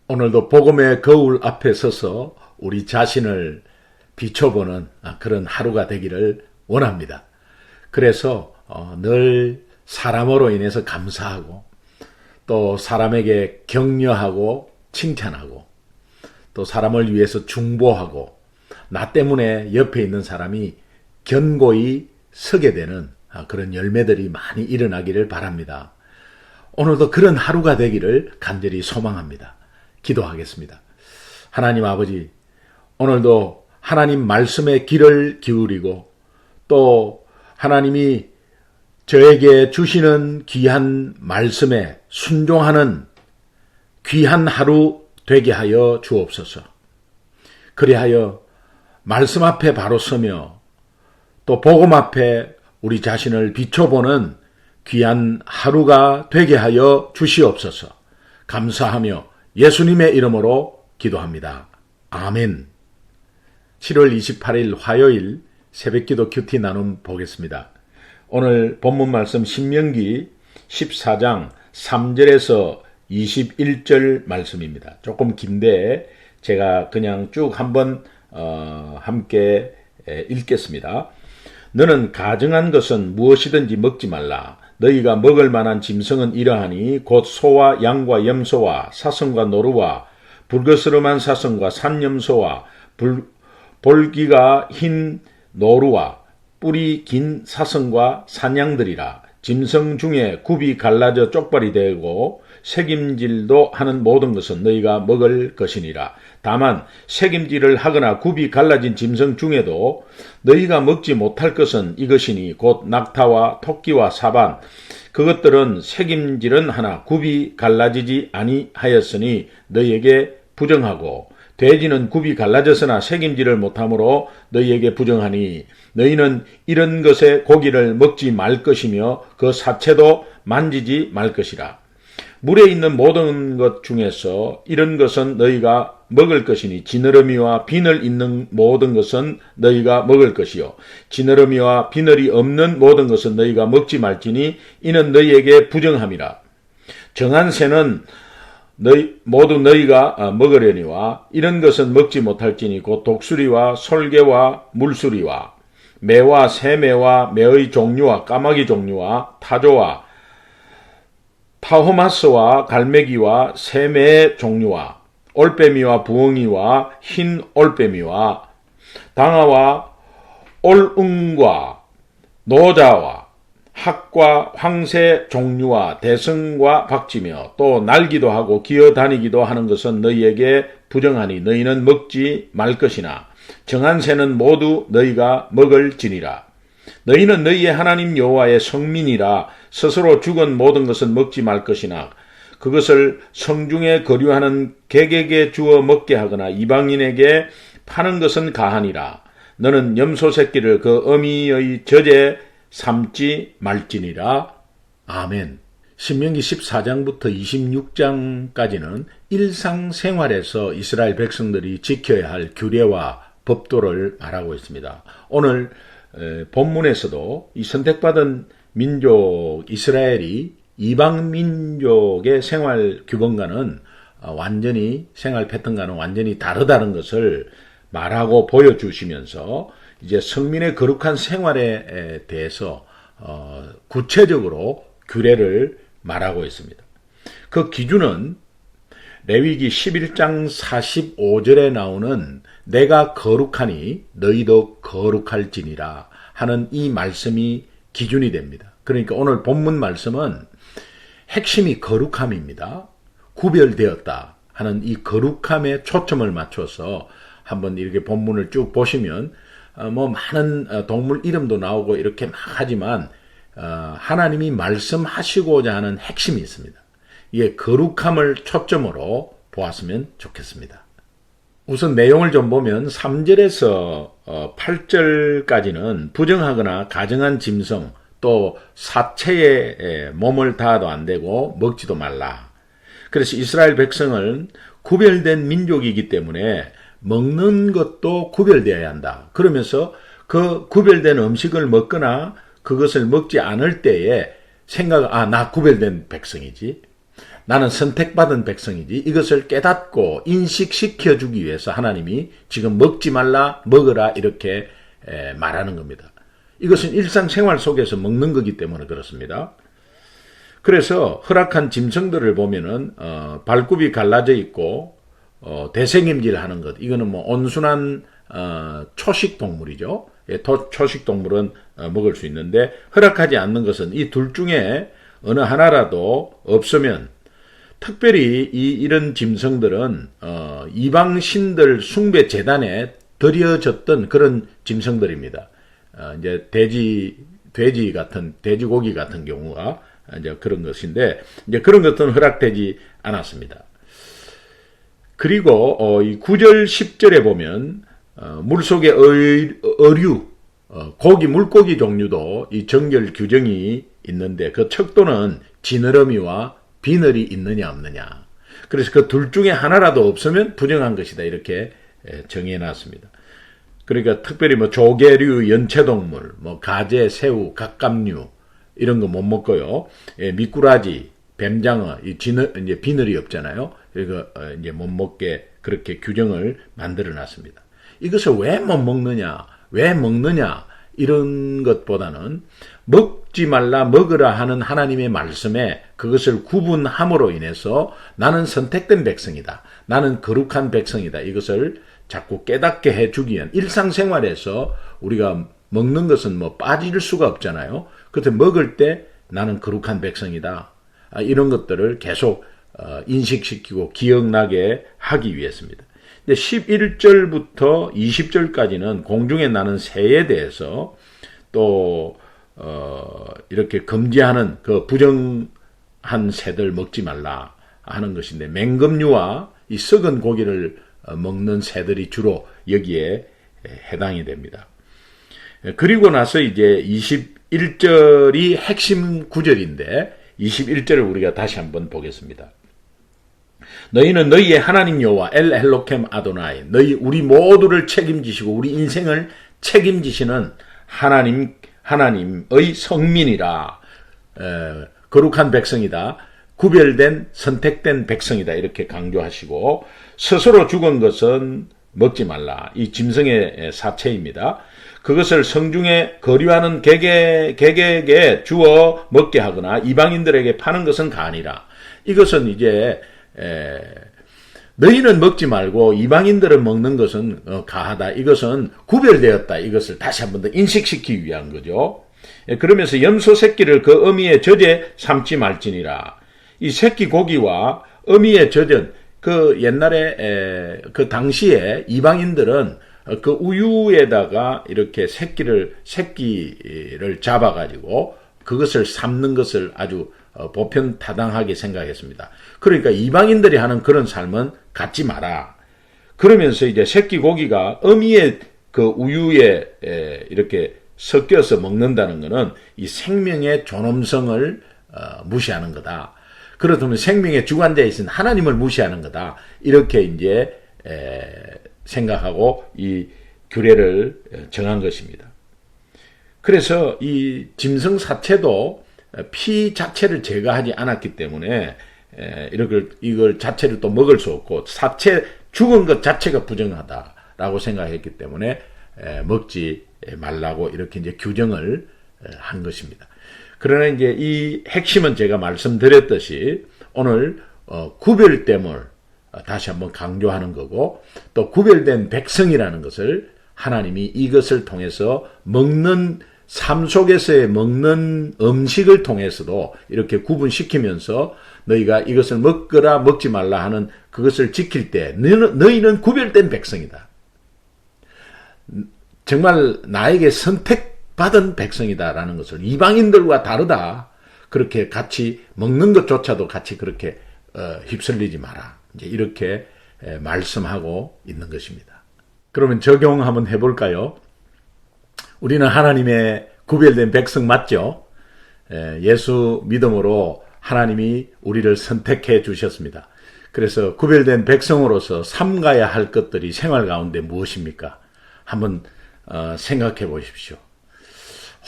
오늘도 복음의 거울 앞에 서서 우리 자신을 비춰보는 그런 하루가 되기를 원합니다. 그래서 늘 사람으로 인해서 감사하고 또 사람에게 격려하고 칭찬하고 또 사람을 위해서 중보하고 나 때문에 옆에 있는 사람이 견고히 서게 되는 그런 열매들이 많이 일어나기를 바랍니다. 오늘도 그런 하루가 되기를 간절히 소망합니다. 기도하겠습니다. 하나님 아버지, 오늘도 하나님 말씀에 귀를 기울이고 또 하나님이 저에게 주시는 귀한 말씀에 순종하는 귀한 하루 되게 하여 주옵소서. 그리하여 말씀 앞에 바로 서며 또 복음 앞에 우리 자신을 비춰보는 귀한 하루가 되게 하여 주시옵소서. 감사하며 예수님의 이름으로 기도합니다. 아멘. 7월 28일 화요일 새벽기도 큐티 나눔 보겠습니다. 오늘 본문 말씀 신명기 14장 3절에서 21절 말씀입니다. 조금 긴데 제가 그냥 쭉 한번 함께 읽겠습니다. 너는 가증한 것은 무엇이든지 먹지 말라. 너희가 먹을 만한 짐승은 이러하니 곧 소와 양과 염소와 사슴과 노루와 불거스름한 사슴과 산염소와 볼기가 흰 노루와 뿔이 긴 사슴과 산양들이라. 짐승 중에 굽이 갈라져 쪽발이 되고 색임질도 하는 모든 것은 너희가 먹을 것이니라. 다만 색임질을 하거나 굽이 갈라진 짐승 중에도 너희가 먹지 못할 것은 이것이니 곧 낙타와 토끼와 사반. 그것들은 색임질은 하나 굽이 갈라지지 아니하였으니 너희에게 부정하고 돼지는 굽이 갈라졌으나 색임질을 못하므로 너희에게 부정하니 너희는 이런 것의 고기를 먹지 말 것이며 그 사체도 만지지 말 것이라. 물에 있는 모든 것 중에서 이런 것은 너희가 먹을 것이니 지느러미와 비늘 있는 모든 것은 너희가 먹을 것이요 지느러미와 비늘이 없는 모든 것은 너희가 먹지 말지니 이는 너희에게 부정함이라. 정한 새는 모두 너희가 먹으려니와 이런 것은 먹지 못할지니 곧 독수리와 솔개와 물수리와 매와 새매와 매의 종류와 까마귀 종류와 타조와 타호마스와 갈매기와 새매의 종류와 올빼미와 부엉이와 흰 올빼미와 당아와 올웅과 노자와 학과 황새 종류와 대승과 박쥐며 또 날기도 하고 기어다니기도 하는 것은 너희에게 부정하니 너희는 먹지 말 것이나 정한 새는 모두 너희가 먹을지니라. 너희는 너희의 하나님 여호와의 성민이라. 스스로 죽은 모든 것은 먹지 말 것이나 그것을 성중에 거류하는 객에게 주어 먹게 하거나 이방인에게 파는 것은 가하니라. 너는 염소 새끼를 그 어미의 젖에 삼지 말지니라. 아멘. 신명기 14장부터 26장까지는 일상생활에서 이스라엘 백성들이 지켜야 할 규례와 법도를 말하고 있습니다. 오늘 본문에서도 이 선택받은 민족 이스라엘이 이방 민족의 생활 규범과는 완전히 생활 패턴과는 완전히 다르다는 것을 말하고 보여주시면서 이제 성민의 거룩한 생활에 대해서 구체적으로 규례를 말하고 있습니다. 그 기준은 레위기 11장 45절에 나오는 내가 거룩하니 너희도 거룩할지니라 하는 이 말씀이 기준이 됩니다. 그러니까 오늘 본문 말씀은 핵심이 거룩함입니다. 구별되었다 하는 이 거룩함에 초점을 맞춰서 한번 이렇게 본문을 쭉 보시면 많은 동물 이름도 나오고 이렇게 막 하지만 하나님이 말씀하시고자 하는 핵심이 있습니다. 이게 거룩함을 초점으로 보았으면 좋겠습니다. 우선 내용을 좀 보면 3절에서 8절까지는 부정하거나 가증한 짐승 또 사체에 몸을 닿아도 안 되고 먹지도 말라. 그래서 이스라엘 백성은 구별된 민족이기 때문에 먹는 것도 구별되어야 한다. 그러면서 그 구별된 음식을 먹거나 그것을 먹지 않을 때에 나 구별된 백성이지. 나는 선택받은 백성이지. 이것을 깨닫고 인식시켜 주기 위해서 하나님이 지금 먹지 말라, 먹으라 이렇게 말하는 겁니다. 이것은 일상생활 속에서 먹는 거기 때문에 그렇습니다. 그래서 허락한 짐승들을 보면은 발굽이 갈라져 있고 대생임질 하는 것, 이거는 뭐 온순한 초식 동물이죠. 예, 초식 동물은 먹을 수 있는데 허락하지 않는 것은 이 둘 중에 어느 하나라도 없으면, 특별히 이런 짐승들은 이방 신들 숭배 재단에 드려졌던 그런 짐승들입니다. 이제 돼지 같은 돼지고기 같은 경우가 이제 그런 것인데, 이제 그런 것들은 허락되지 않았습니다. 그리고 이 9절 10절에 보면 물속의 어류, 물고기 종류도 이 정결 규정이 있는데 그 척도는 지느러미와 비늘이 있느냐 없느냐. 그래서 그 둘 중에 하나라도 없으면 부정한 것이다 이렇게 정해놨습니다. 그러니까 특별히 뭐 조개류, 연체동물, 뭐 가재, 새우, 갑각류 이런 거 못 먹고요. 예, 미꾸라지, 뱀장어, 이제 비늘이 없잖아요. 이거 이제 못 먹게 그렇게 규정을 만들어놨습니다. 이것을 왜 못 먹느냐, 왜 먹느냐 이런 것보다는 먹지 말라, 먹으라 하는 하나님의 말씀에 그것을 구분함으로 인해서 나는 선택된 백성이다, 나는 거룩한 백성이다, 이것을 자꾸 깨닫게 해주기 위한, 일상생활에서 우리가 먹는 것은 뭐 빠질 수가 없잖아요. 그때 먹을 때 나는 거룩한 백성이다, 이런 것들을 계속 인식시키고 기억나게 하기 위해서입니다. 11절부터 20절까지는 공중에 나는 새에 대해서 또 이렇게 금지하는 그 부정한 새들 먹지 말라 하는 것인데, 맹금류와 이 썩은 고기를 먹는 새들이 주로 여기에 해당이 됩니다. 그리고 나서 이제 21절이 핵심 구절인데 21절을 우리가 다시 한번 보겠습니다. 너희는 너희의 하나님 여호와 엘 헬로켐 아도나이, 우리 모두를 책임지시고 우리 인생을 책임지시는 하나님의 성민이라, 거룩한 백성이다, 구별된 선택된 백성이다 이렇게 강조하시고, 스스로 죽은 것은 먹지 말라, 이 짐승의 사체입니다. 그것을 성중에 거류하는 객에게 주어 먹게 하거나 이방인들에게 파는 것은 가니라. 이것은 이제 너희는 먹지 말고 이방인들은 먹는 것은 가하다, 이것은 구별되었다, 이것을 다시 한 번 더 인식시키기 위한 거죠. 그러면서 염소 새끼를 그 어미의 젖에 삼지 말지니라. 이 새끼 고기와 어미의 젖은 그 옛날에 그 당시에 이방인들은 그 우유에다가 이렇게 새끼를 잡아가지고 그것을 삶는 것을 아주 보편타당하게 생각했습니다. 그러니까 이방인들이 하는 그런 삶은 갖지 마라. 그러면서 이제 새끼 고기가 어미의 그 우유에 이렇게 섞여서 먹는다는 것은 이 생명의 존엄성을 무시하는 거다. 그렇다면 생명의 주관자에 있는 하나님을 무시하는 거다. 이렇게 이제 생각하고 이 규례를 정한 것입니다. 그래서 이 짐승 사체도 피 자체를 제거하지 않았기 때문에 이걸 자체를 또 먹을 수 없고, 사체 죽은 것 자체가 부정하다라고 생각했기 때문에 먹지 말라고 이렇게 이제 규정을 한 것입니다. 그러나 이제 이 핵심은 제가 말씀드렸듯이 오늘 구별됨을 다시 한번 강조하는 거고, 또 구별된 백성이라는 것을 하나님이 이것을 통해서 먹는 삶 속에서의 먹는 음식을 통해서도 이렇게 구분시키면서 너희가 이것을 먹거라 먹지 말라 하는 그것을 지킬 때 너희는 구별된 백성이다, 정말 나에게 선택받은 백성이다라는 것을, 이방인들과 다르다, 그렇게 같이 먹는 것조차도 같이 그렇게 휩쓸리지 마라, 이제 이렇게 말씀하고 있는 것입니다. 그러면 적용 한번 해볼까요? 우리는 하나님의 구별된 백성 맞죠? 예수 믿음으로 하나님이 우리를 선택해 주셨습니다. 그래서 구별된 백성으로서 삼가야 할 것들이 생활 가운데 무엇입니까? 한번 생각해 보십시오.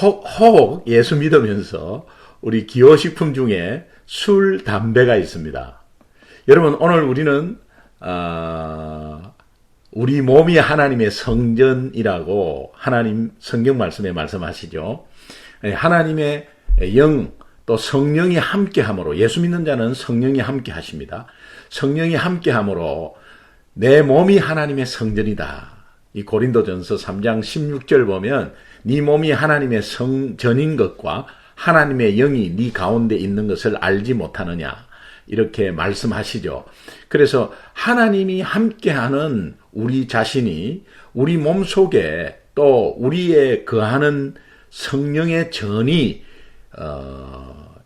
혹 예수 믿으면서 우리 기호식품 중에 술, 담배가 있습니다. 여러분, 오늘 우리는 우리 몸이 하나님의 성전이라고 하나님 성경 말씀에 말씀하시죠. 하나님의 영, 또 성령이 함께함으로, 예수 믿는 자는 성령이 함께하십니다. 성령이 함께함으로 내 몸이 하나님의 성전이다. 이 고린도전서 3장 16절 보면 네 몸이 하나님의 성전인 것과 하나님의 영이 네 가운데 있는 것을 알지 못하느냐, 이렇게 말씀하시죠. 그래서 하나님이 함께하는 우리 자신이 우리 몸속에 또 우리의 거하는 성령의 전이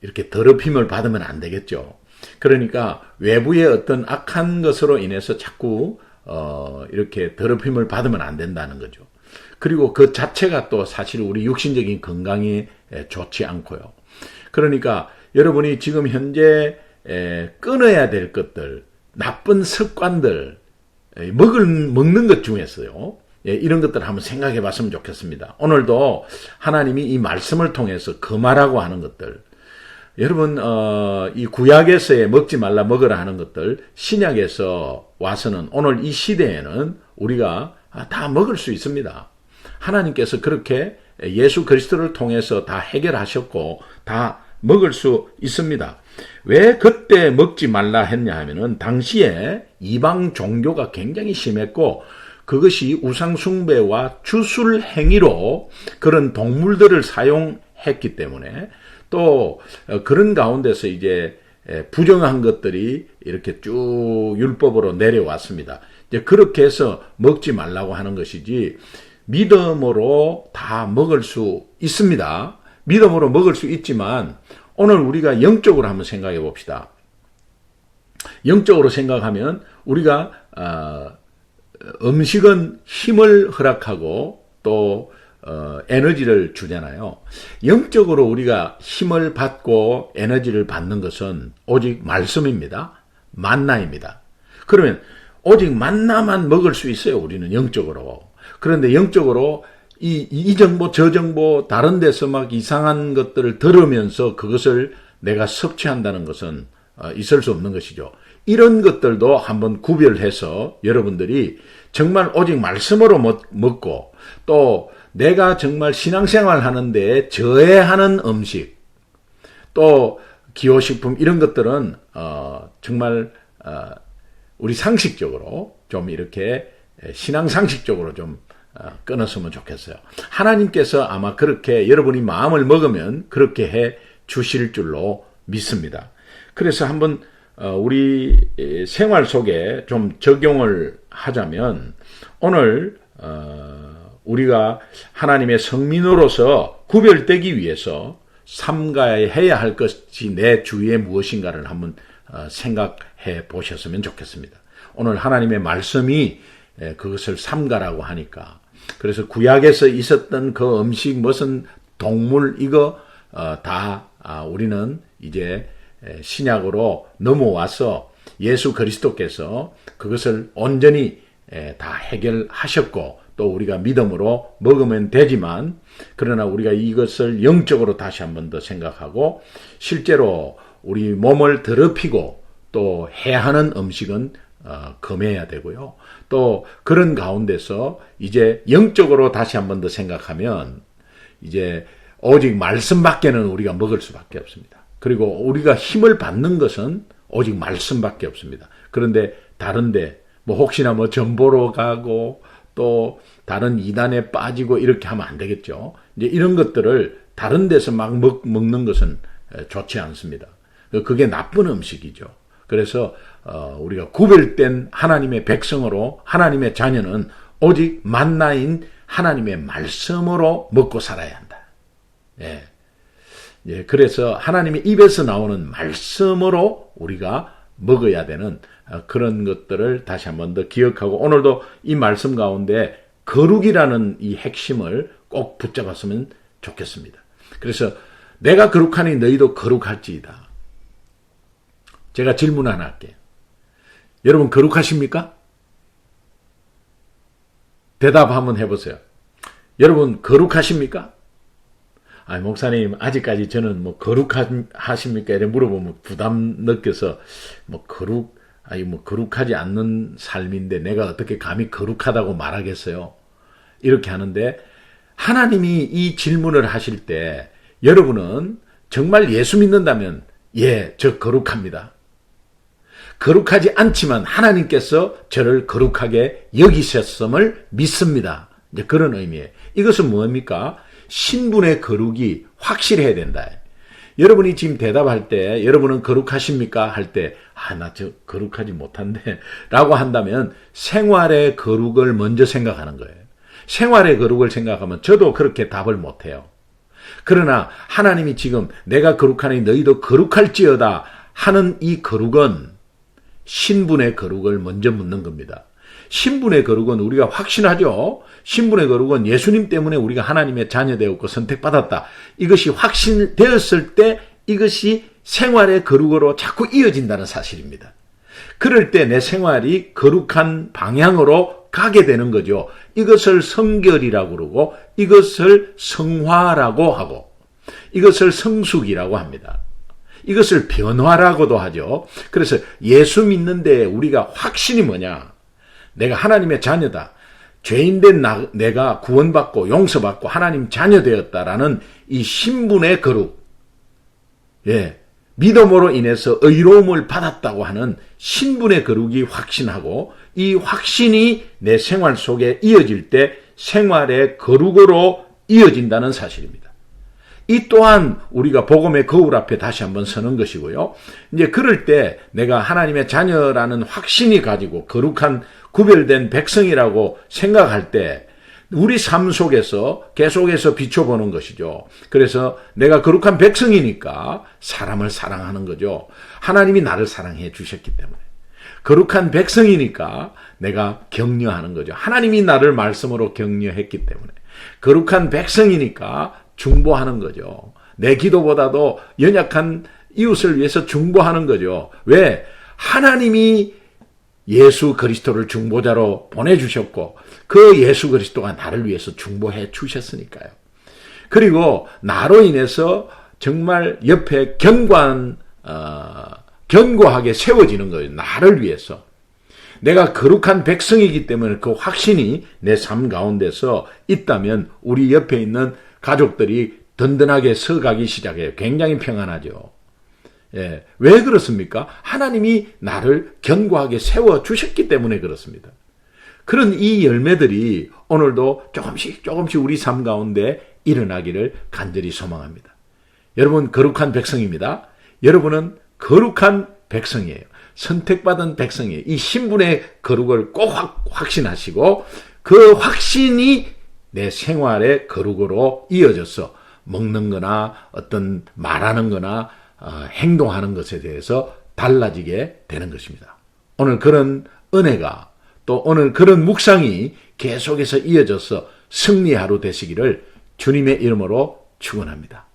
이렇게 더럽힘을 받으면 안 되겠죠. 그러니까 외부의 어떤 악한 것으로 인해서 자꾸 이렇게 더럽힘을 받으면 안 된다는 거죠. 그리고 그 자체가 또 사실 우리 육신적인 건강에 좋지 않고요. 그러니까 여러분이 지금 현재 끊어야 될 것들, 나쁜 습관들, 먹는 것 중에서요, 이런 것들을 한번 생각해 봤으면 좋겠습니다. 오늘도 하나님이 이 말씀을 통해서 금하라고 하는 것들, 여러분 이 구약에서의 먹지 말라 먹으라 하는 것들, 신약에서 와서는 오늘 이 시대에는 우리가 다 먹을 수 있습니다. 하나님께서 그렇게 예수 그리스도를 통해서 다 해결하셨고 다 먹을 수 있습니다. 왜 그때 먹지 말라 했냐 하면은 당시에 이방 종교가 굉장히 심했고 그것이 우상 숭배와 주술 행위로 그런 동물들을 사용했기 때문에 또 그런 가운데서 이제 부정한 것들이 이렇게 쭉 율법으로 내려왔습니다. 이제 그렇게 해서 먹지 말라고 하는 것이지, 믿음으로 다 먹을 수 있습니다. 믿음으로 먹을 수 있지만 오늘 우리가 영적으로 한번 생각해 봅시다. 영적으로 생각하면 우리가 음식은 힘을 허락하고 또 에너지를 주잖아요. 영적으로 우리가 힘을 받고 에너지를 받는 것은 오직 말씀입니다. 만나입니다. 그러면 오직 만나만 먹을 수 있어요, 우리는 영적으로. 그런데 영적으로 이 정보 저 정보 다른 데서 막 이상한 것들을 들으면서 그것을 내가 섭취한다는 것은 있을 수 없는 것이죠. 이런 것들도 한번 구별해서 여러분들이 정말 오직 말씀으로 먹고 또 내가 정말 신앙생활 하는데 저해하는 음식, 또 기호식품 이런 것들은 정말 우리 상식적으로 좀 이렇게 신앙 상식적으로 좀 끊었으면 좋겠어요. 하나님께서 아마 그렇게 여러분이 마음을 먹으면 그렇게 해 주실 줄로 믿습니다. 그래서 한번 우리 생활 속에 좀 적용을 하자면 오늘 우리가 하나님의 성민으로서 구별되기 위해서 삼가해야 할 것이 내 주위에 무엇인가를 한번 생각해 보셨으면 좋겠습니다. 오늘 하나님의 말씀이 그것을 삼가라고 하니까, 그래서 구약에서 있었던 그 음식, 무슨 동물, 이거 다 우리는 이제 신약으로 넘어와서 예수 그리스도께서 그것을 온전히 다 해결하셨고 또 우리가 믿음으로 먹으면 되지만, 그러나 우리가 이것을 영적으로 다시 한 번 더 생각하고 실제로 우리 몸을 더럽히고 또 해하는 음식은 금해야 되고요. 또 그런 가운데서 이제 영적으로 다시 한 번 더 생각하면 이제 오직 말씀밖에는 우리가 먹을 수밖에 없습니다. 그리고 우리가 힘을 받는 것은 오직 말씀밖에 없습니다. 그런데 다른데 뭐 혹시나 뭐 전보로 가고 또 다른 이단에 빠지고 이렇게 하면 안 되겠죠. 이제 이런 것들을 다른 데서 막 먹는 것은 좋지 않습니다. 그게 나쁜 음식이죠. 그래서 우리가 구별된 하나님의 백성으로, 하나님의 자녀는 오직 만나인 하나님의 말씀으로 먹고 살아야 한다. 예. 예, 그래서 하나님의 입에서 나오는 말씀으로 우리가 먹어야 되는 그런 것들을 다시 한 번 더 기억하고, 오늘도 이 말씀 가운데 거룩이라는 이 핵심을 꼭 붙잡았으면 좋겠습니다. 그래서 내가 거룩하니 너희도 거룩할지이다. 제가 질문 하나 할게요. 여러분 거룩하십니까? 대답 한번 해보세요. 여러분 거룩하십니까? 아, 목사님, 아직까지 저는 뭐 거룩하십니까? 이렇게 물어보면 부담 느껴서, 거룩하지 않는 삶인데 내가 어떻게 감히 거룩하다고 말하겠어요? 이렇게 하는데, 하나님이 이 질문을 하실 때, 여러분은 정말 예수 믿는다면, 예, 저 거룩합니다. 거룩하지 않지만 하나님께서 저를 거룩하게 여기셨음을 믿습니다. 이제 그런 의미예요. 이것은 뭡니까? 신분의 거룩이 확실해야 된다. 여러분이 지금 대답할 때 여러분은 거룩하십니까? 할 때 나 저 거룩하지 못한데 라고 한다면 생활의 거룩을 먼저 생각하는 거예요. 생활의 거룩을 생각하면 저도 그렇게 답을 못해요. 그러나 하나님이 지금 내가 거룩하니 너희도 거룩할지어다 하는 이 거룩은 신분의 거룩을 먼저 묻는 겁니다. 신분의 거룩은 우리가 확신하죠. 신분의 거룩은 예수님 때문에 우리가 하나님의 자녀되었고 선택받았다. 이것이 확신되었을 때 이것이 생활의 거룩으로 자꾸 이어진다는 사실입니다. 그럴 때 내 생활이 거룩한 방향으로 가게 되는 거죠. 이것을 성결이라고 그러고 이것을 성화라고 하고 이것을 성숙이라고 합니다. 이것을 변화라고도 하죠. 그래서 예수 믿는데 우리가 확신이 뭐냐? 내가 하나님의 자녀다. 죄인된 내가 구원받고 용서받고 하나님 자녀 되었다라는 이 신분의 거룩. 예. 믿음으로 인해서 의로움을 받았다고 하는 신분의 거룩이 확신하고 이 확신이 내 생활 속에 이어질 때 생활의 거룩으로 이어진다는 사실입니다. 이 또한 우리가 복음의 거울 앞에 다시 한번 서는 것이고요. 이제 그럴 때 내가 하나님의 자녀라는 확신이 가지고 거룩한 구별된 백성이라고 생각할 때 우리 삶 속에서 계속해서 비춰보는 것이죠. 그래서 내가 거룩한 백성이니까 사람을 사랑하는 거죠. 하나님이 나를 사랑해 주셨기 때문에. 거룩한 백성이니까 내가 격려하는 거죠. 하나님이 나를 말씀으로 격려했기 때문에. 거룩한 백성이니까 중보하는 거죠. 내 기도보다도 연약한 이웃을 위해서 중보하는 거죠. 왜? 하나님이 예수 그리스도를 중보자로 보내주셨고 그 예수 그리스도가 나를 위해서 중보해 주셨으니까요. 그리고 나로 인해서 정말 옆에 견고하게 세워지는 거예요. 나를 위해서. 내가 거룩한 백성이기 때문에 그 확신이 내 삶 가운데서 있다면 우리 옆에 있는 가족들이 든든하게 서가기 시작해요. 굉장히 평안하죠. 예, 왜 그렇습니까? 하나님이 나를 견고하게 세워주셨기 때문에 그렇습니다. 그런 이 열매들이 오늘도 조금씩 우리 삶 가운데 일어나기를 간절히 소망합니다. 여러분 거룩한 백성입니다. 여러분은 거룩한 백성이에요. 선택받은 백성이에요. 이 신분의 거룩을 꼭 확신하시고 그 확신이 내 생활의 거룩으로 이어져서 먹는 거나 어떤 말하는 거나 행동하는 것에 대해서 달라지게 되는 것입니다. 오늘 그런 은혜가 또 오늘 그런 묵상이 계속해서 이어져서 승리 하루 되시기를 주님의 이름으로 축원합니다.